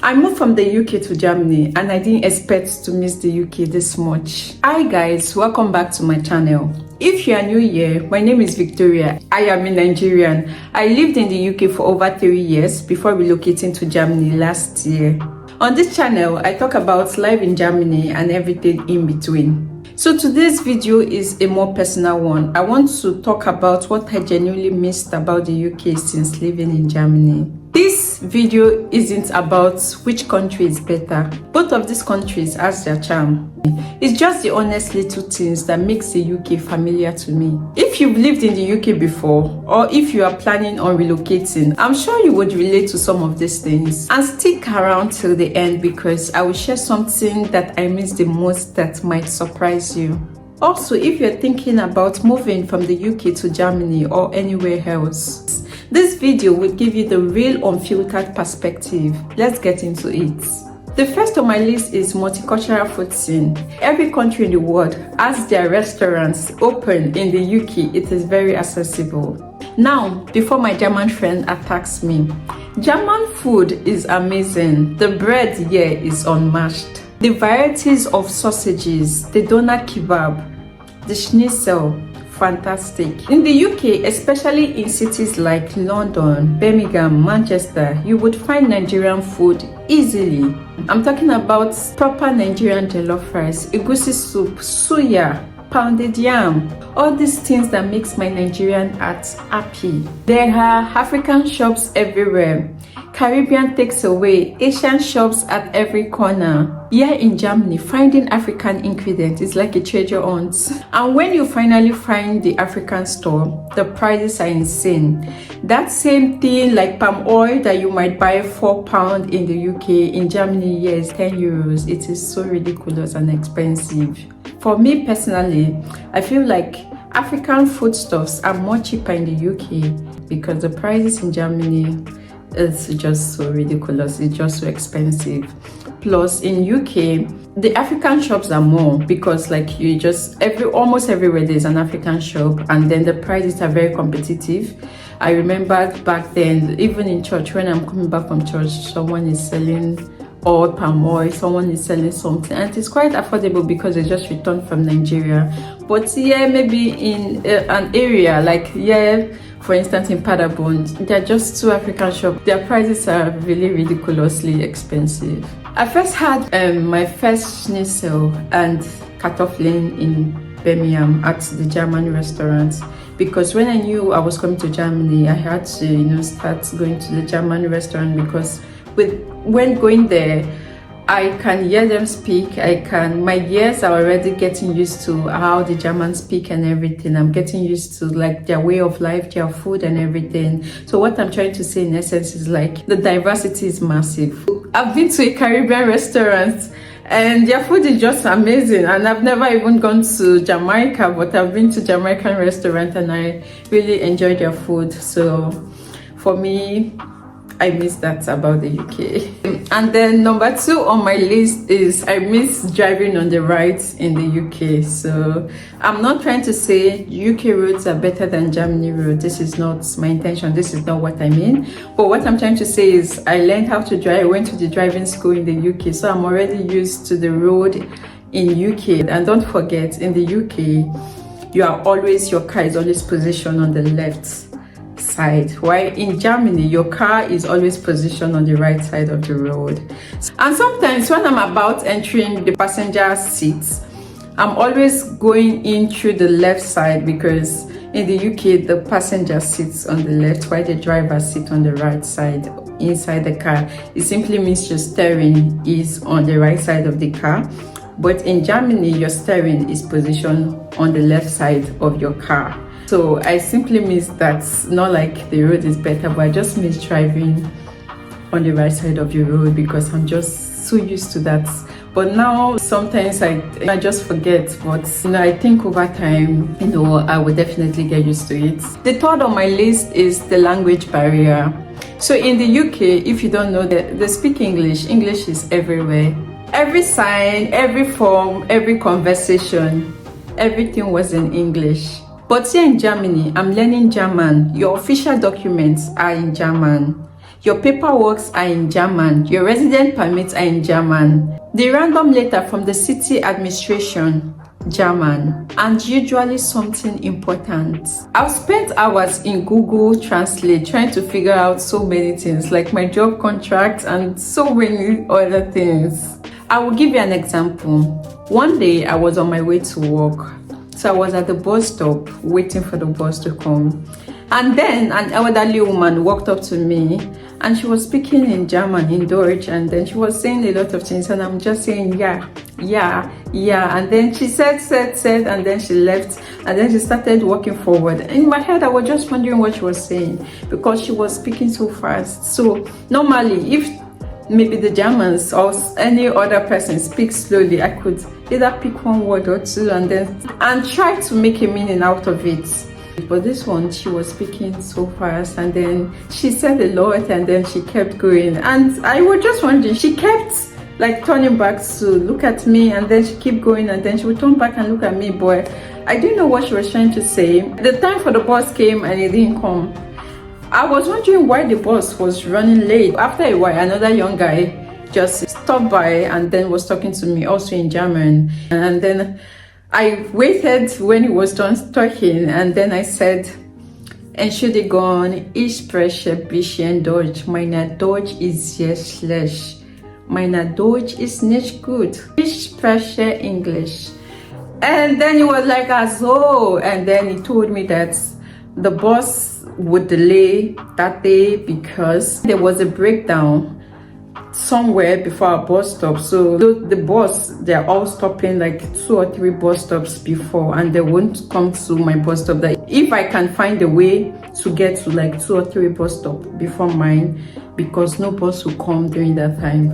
I moved from the UK to Germany and I didn't expect to miss the UK this much. Hi guys, welcome back to my channel. If you are new here, my name is Victoria. I am a Nigerian. I lived in the UK for over 3 years before relocating to Germany last year. On this channel, I talk about life in Germany and everything in between. So today's video is a more personal one. I want to talk about what I genuinely missed about the UK since living in Germany. This video isn't about which country is better. Both of these countries has their charm. It's just the honest little things that makes the UK familiar to me. If you've lived in the UK before, or if you are planning on relocating, I'm sure you would relate to some of these things. And stick around till the end because I will share something that I miss the most that might surprise you. Also, if you're thinking about moving from the UK to Germany or anywhere else, this video will give you the real unfiltered perspective. Let's get into it. The first on my list is multicultural food scene. Every country in the world has their restaurants open. In the UK, it is very accessible. Now, before my German friend attacks me, German food is amazing. The bread here is unmatched. The varieties of sausages, the doner kebab, the schnitzel, fantastic. In the UK, especially in cities like London, Birmingham, Manchester, you would find Nigerian food easily. I'm talking about proper Nigerian jollof rice, egusi soup, suya, pounded yam, all these things that makes my Nigerian heart happy. There are African shops everywhere, Caribbean takes away, Asian shops at every corner. Here in Germany, finding African ingredients is like a treasure hunt. And when you finally find the African store, the prices are insane. That same thing like palm oil that you might buy £4 in the UK, in Germany, yes, 10 euros. It is so ridiculous and expensive. For me personally, I feel like African foodstuffs are more cheaper in the UK because the prices in Germany is just so ridiculous. It's just so expensive. Plus in UK, the African shops are more because like you just almost everywhere there's an African shop, and then the prices are very competitive. I remember back then, even in church, when I'm coming back from church, someone is selling oil palm oil, someone is selling something, and it's quite affordable because they just returned from Nigeria. But yeah, maybe in an area like for instance in Paderborn, they're just two African shops. Their prices are really ridiculously expensive. I first had my first schnitzel and kartoffeln in Birmingham at the German restaurant, because when I knew I was coming to Germany, I had to start going to the German restaurant, because when going there, I can hear them speak. My ears are already getting used to how the Germans speak and everything. I'm getting used to like their way of life, their food and everything. So what I'm trying to say in essence is like the diversity is massive. I've been to a Caribbean restaurant and their food is just amazing. And I've never even gone to Jamaica, but I've been to Jamaican restaurant and I really enjoy their food. So for me, I miss that about the UK. And then number 2 on my list is I miss driving on the roads in the UK. So I'm not trying to say UK roads are better than Germany roads. This is not my intention. This is not what I mean. But what I'm trying to say is I learned how to drive. I went to the driving school in the UK. So I'm already used to the road in UK. And don't forget, in the UK, your car is always positioned on the left side, while in Germany your car is always positioned on the right side of the road. And sometimes when I'm about entering the passenger seats, I'm always going in through the left side, because in the UK the passenger sits on the left while the driver sits on the right side inside the car. It simply means your steering is on the right side of the car, but in Germany your steering is positioned on the left side of your car. So I simply miss that. Not like the road is better, but I just miss driving on the right side of your road because I'm just so used to that. But now sometimes I just forget, but I think over time, I will definitely get used to it. The third on my list is the language barrier. So in the UK, if you don't know, they speak English. English is everywhere. Every sign, every form, every conversation, everything was in English. But here in Germany, I'm learning German. Your official documents are in German. Your paperwork are in German. Your resident permits are in German. The random letter from the city administration, German, and usually something important. I've spent hours in Google Translate trying to figure out so many things, like my job contract and so many other things. I will give you an example. One day I was on my way to work. So I was at the bus stop waiting for the bus to come. And then an elderly woman walked up to me and she was speaking in German, in Deutsch, and then she was saying a lot of things and I'm just saying, yeah. And then she said, and then she left and then she started walking forward. In my head, I was just wondering what she was saying because she was speaking so fast. So normally, if maybe the Germans or any other person speaks slowly, I could either pick one word or two and try to make a meaning out of it. But this one, she was speaking so fast and then she said a lot and then she kept going. And I was just wondering, she kept like turning back to look at me and then she kept going and then she would turn back and look at me. But I didn't know what she was trying to say. The time for the bus came and it didn't come. I was wondering why the bus was running late. After a while, another young guy just stopped by and then was talking to me also in German. And then I waited when he was done talking and then I said, Entschuldigung, ich spreche bisschen Deutsch. Meine Deutsch ist sehr schlecht. Meine Deutsch ist nicht gut. Ich spreche English. And then he was like, so. And then he told me that the bus would delay that day because there was a breakdown somewhere before our bus stop. So the bus, they're all stopping like 2 or 3 bus stops before and they won't come to my bus stop. That if I can find a way to get to like 2 or 3 bus stops before mine, because no bus will come during that time.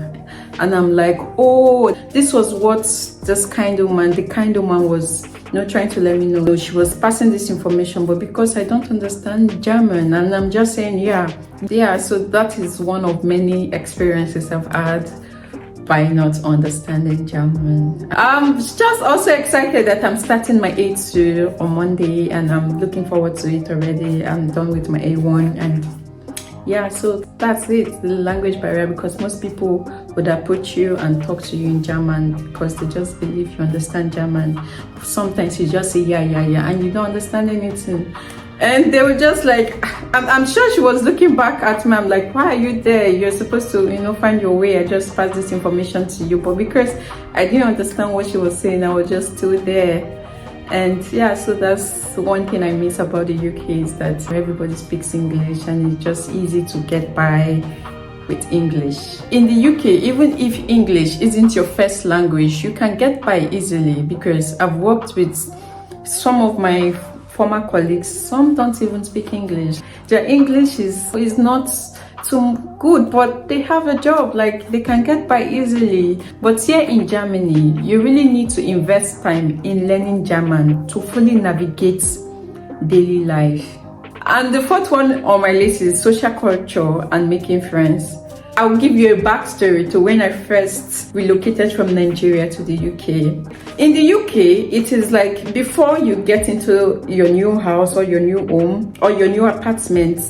And I'm like, oh, this was what this kind of man, the kind of man was trying to let me know. She was passing this information, but because I don't understand German and I'm just saying, yeah, so that is one of many experiences I've had by not understanding German. I'm just also excited that I'm starting my A2 on Monday and I'm looking forward to it already. I'm done with my A1 and yeah, so that's it, the language barrier, because most people would approach you and talk to you in German because they just believe you understand German. Sometimes you just say yeah and you don't understand anything. And they were just like, I'm sure she was looking back at me. I'm like, why are you there? You're supposed to, find your way. I just passed this information to you. But because I didn't understand what she was saying, I was just still there. And yeah, so that's one thing I miss about the UK is that everybody speaks English and it's just easy to get by with English. In the UK, even if English isn't your first language, you can get by easily because I've worked with some of my former colleagues. Some don't even speak English. Their English is not too good, but they have a job, like they can get by easily. But here in Germany, you really need to invest time in learning German to fully navigate daily life. And the fourth one on my list is social culture and making friends. I will give you a backstory to when I first relocated from Nigeria to the UK. In the UK, it is like before you get into your new house or your new home or your new apartment,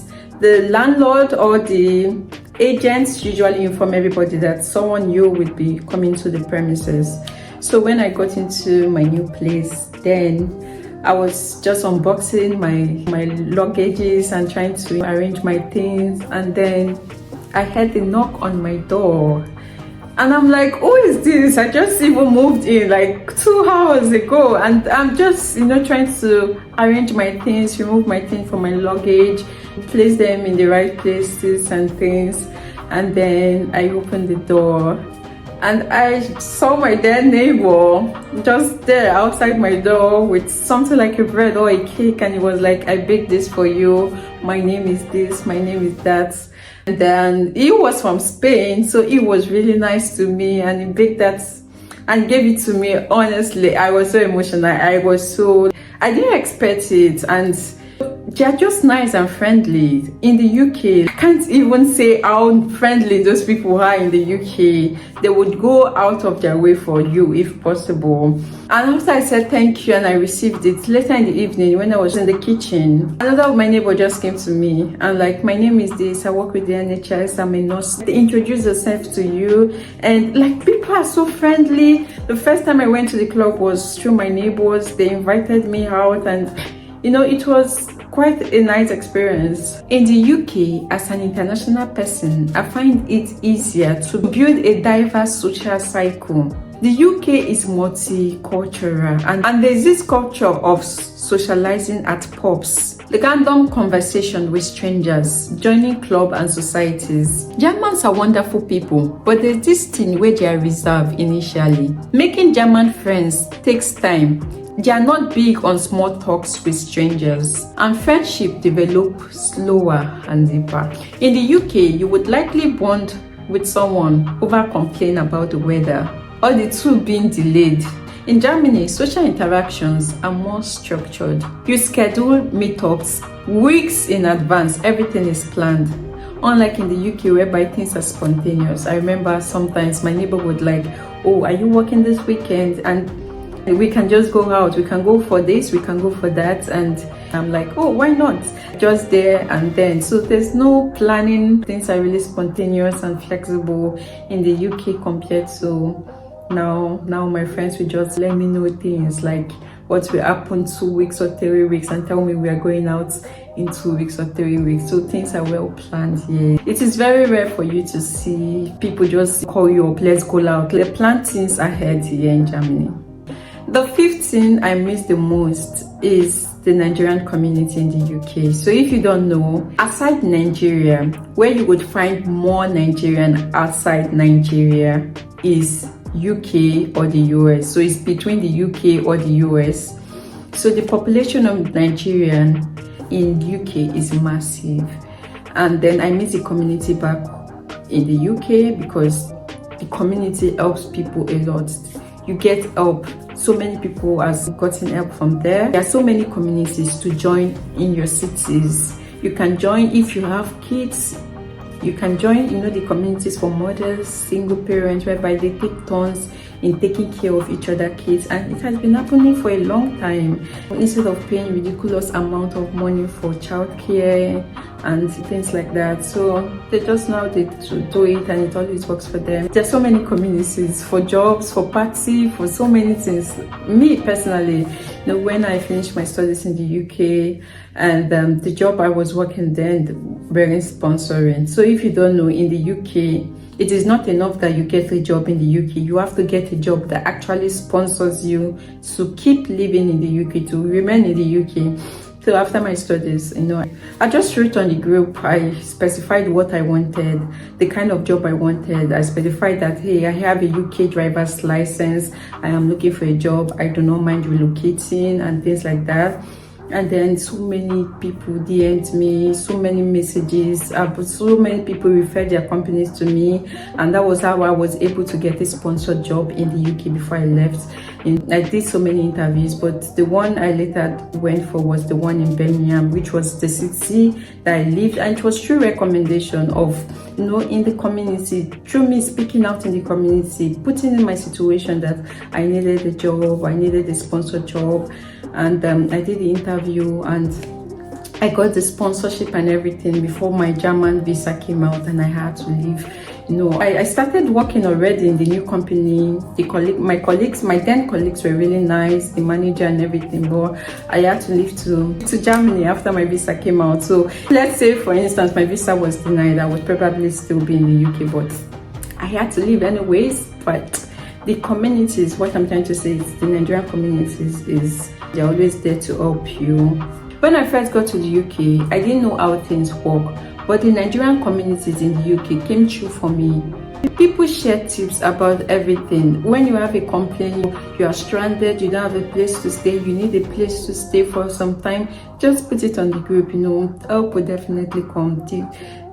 the landlord or the agents usually inform everybody that someone new would be coming to the premises. So when I got into my new place, then I was just unboxing my luggages and trying to arrange my things, and then I heard a knock on my door. And I'm like, who is this? I just even moved in like 2 hours ago and I'm just, trying to arrange my things, remove my things from my luggage, place them in the right places and things. And then I opened the door and I saw my dear neighbor just there outside my door with something like a bread or a cake, and he was like, I baked this for you, my name is this, my name is that. And then he was from Spain, so it was really nice to me, and he baked that and gave it to me. Honestly, I was so emotional. I didn't expect it. And they are just nice and friendly. In the UK, I can't even say how friendly those people are in the UK. They would go out of their way for you if possible. And after I said thank you and I received it, later in the evening when I was in the kitchen, another of my neighbor just came to me and like, my name is this, I work with the NHS, I'm a nurse. They introduce themselves to you, and like, people are so friendly. The first time I went to the club was through my neighbors. They invited me out, and you know, it was quite a nice experience. In the UK, as an international person, I find it easier to build a diverse social cycle. The UK is multicultural, and there's this culture of socializing at pubs, the random conversation with strangers, joining clubs and societies. Germans are wonderful people, but there's this thing where they are reserved initially. Making German friends takes time. They are not big on small talks with strangers, and friendship develop slower and deeper. In the UK, you would likely bond with someone over complain about the weather, or the two being delayed. In Germany, social interactions are more structured. You schedule meetups weeks in advance, everything is planned. Unlike in the UK, whereby things are spontaneous. I remember sometimes my neighbor would like, oh, are you working this weekend? And we can just go out, we can go for this, we can go for that. And I'm like, oh, why not? Just there and then. So there's no planning. Things are really spontaneous and flexible in the UK compared to now my friends will just let me know things like what will happen 2 weeks or 3 weeks and tell me we are going out in 2 weeks or 3 weeks. So things are well planned here. It is very rare for you to see people just call you up, let's go out. They plan things ahead here in Germany. The fifth thing I miss the most is the Nigerian community in the UK. So if you don't know, aside Nigeria, where you would find more Nigerian outside Nigeria is UK or the US. So it's between the UK or the US. So the population of Nigerian in UK is massive. And then I miss the community back in the UK because the community helps people a lot. You get help. So many people have gotten help from there. There are so many communities to join in your cities. You can join if you have kids. You can join, the communities for mothers, single parents, whereby they take turns in taking care of each other's kids, and it has been happening for a long time. Instead of paying ridiculous amount of money for childcare and things like that, so they just know how to do it, and it always works for them. There's so many communities for jobs, for party, for so many things. Me personally, when I finished my studies in the UK, and the job I was working then weren't sponsoring. So if you don't know, in the UK, it is not enough that you get a job in the UK. You have to get a job that actually sponsors you to keep living in the UK, to remain in the UK. So after my studies, I just wrote on the group. I specified what I wanted, the kind of job I wanted. I specified that, hey, I have a UK driver's license. I am looking for a job. I do not mind relocating and things like that. And then so many people DM'd me, so many messages, so many people referred their companies to me, and that was how I was able to get a sponsored job in the UK before I left. I did so many interviews, but the one I later went for was the one in Birmingham, which was the city that I lived, and it was through recommendation of, in the community, through me speaking out in the community, putting in my situation that I needed a job, I needed a sponsored job. And I did the interview and I got the sponsorship and everything before my German visa came out and I had to leave. I started working already in the new company. My then colleagues were really nice, the manager and everything, but I had to leave to Germany after my visa came out. So let's say, for instance, my visa was denied, I would probably still be in the UK, but I had to leave anyways. But the communities, what I'm trying to say is the Nigerian communities they're always there to help you. When I first got to the UK, I didn't know how things work, but the Nigerian communities in the UK came true for me. People share tips about everything. When you have a complaint, you are stranded, you don't have a place to stay, you need a place to stay for some time, just put it on the group, help will definitely come.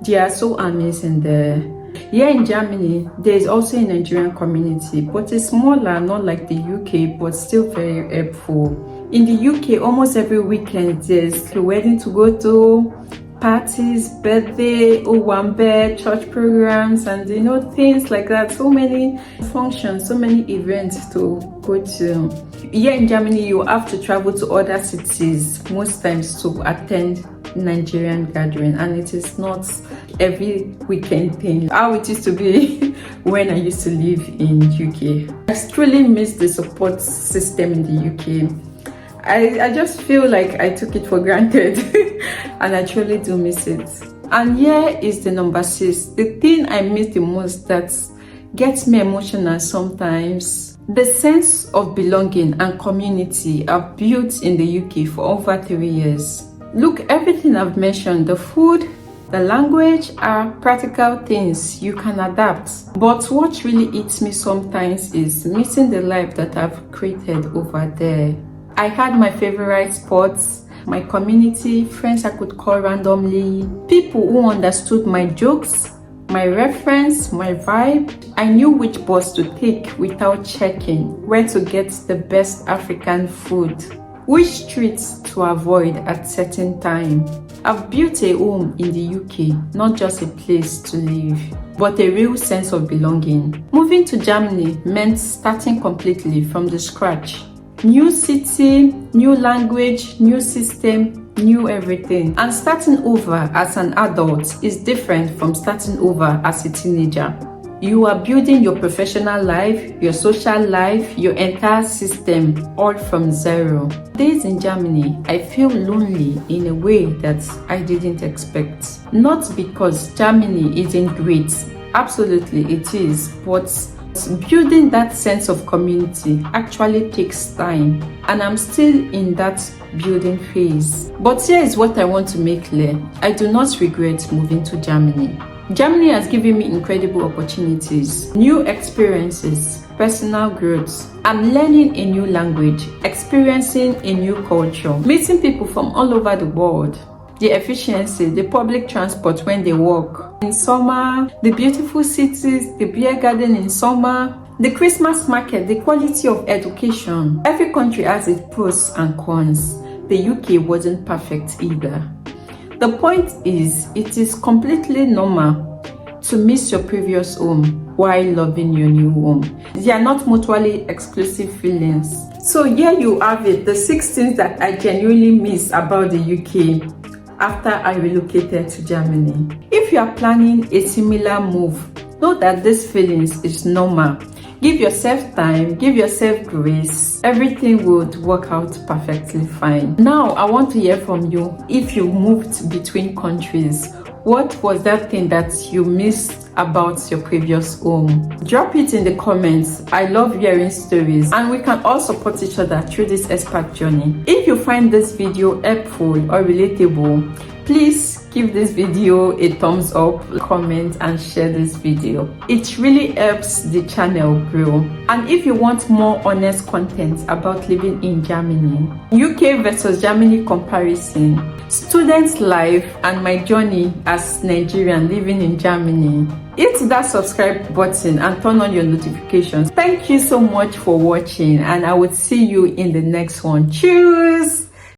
They are so amazing there. Here in Germany, there is also a Nigerian community, but it's smaller, not like the UK, but still very helpful. In the UK, almost every weekend there's a wedding to go to, parties, birthday, owambe, church programs, and things like that. So many functions, so many events to go to. Here in Germany, you have to travel to other cities most times to attend Nigerian gathering, and it is not every weekend thing how it used to be when I used to live in UK. I truly miss the support system in the UK. I just feel like I took it for granted and I truly do miss it. And here is the number 6. The thing I miss the most that gets me emotional sometimes. The sense of belonging and community I've built in the UK for over 3 years. Look, everything I've mentioned, the food, the language are practical things you can adapt. But what really eats me sometimes is missing the life that I've created over there. I had my favorite spots, my community, friends I could call randomly, people who understood my jokes, my reference, my vibe. I knew which bus to take without checking where to get the best African food, which streets to avoid at certain time. I've built a home in the UK, not just a place to live, but a real sense of belonging. Moving to Germany meant starting completely from the scratch. New city, new language, new system, new everything. And starting over as an adult is different from starting over as a teenager. You are building your professional life, your social life, your entire system, all from zero. Days in Germany, I feel lonely in a way that I didn't expect. Not because Germany isn't great, absolutely it is, but building that sense of community actually takes time, and I'm still in that building phase. But here is what I want to make clear. I do not regret moving to Germany. Germany has given me incredible opportunities, new experiences, personal growth. I'm learning a new language, experiencing a new culture, meeting people from all over the world. The efficiency, the public transport when they walk in summer, the beautiful cities, the beer garden in summer, the Christmas market, the quality of education. Every country has its pros and cons. The UK wasn't perfect either. The point is, it is completely normal to miss your previous home while loving your new home. They are not mutually exclusive feelings. So here you have it, the 6 things that I genuinely miss about the UK after I relocated to Germany. If you are planning a similar move, know that this feelings is normal. Give yourself time, give yourself grace. Everything would work out perfectly fine. Now, I want to hear from you. If you moved between countries, what was that thing that you missed about your previous home? Drop it in the comments. I love hearing stories, and we can all support each other through this expat journey. If you find this video helpful or relatable, please give this video a thumbs up, comment, and share this video. It really helps the channel grow. And if you want more honest content about living in Germany, UK versus Germany comparison, student life, and my journey as Nigerian living in Germany, hit that subscribe button and turn on your notifications. Thank you so much for watching, and I will see you in the next one. Cheers!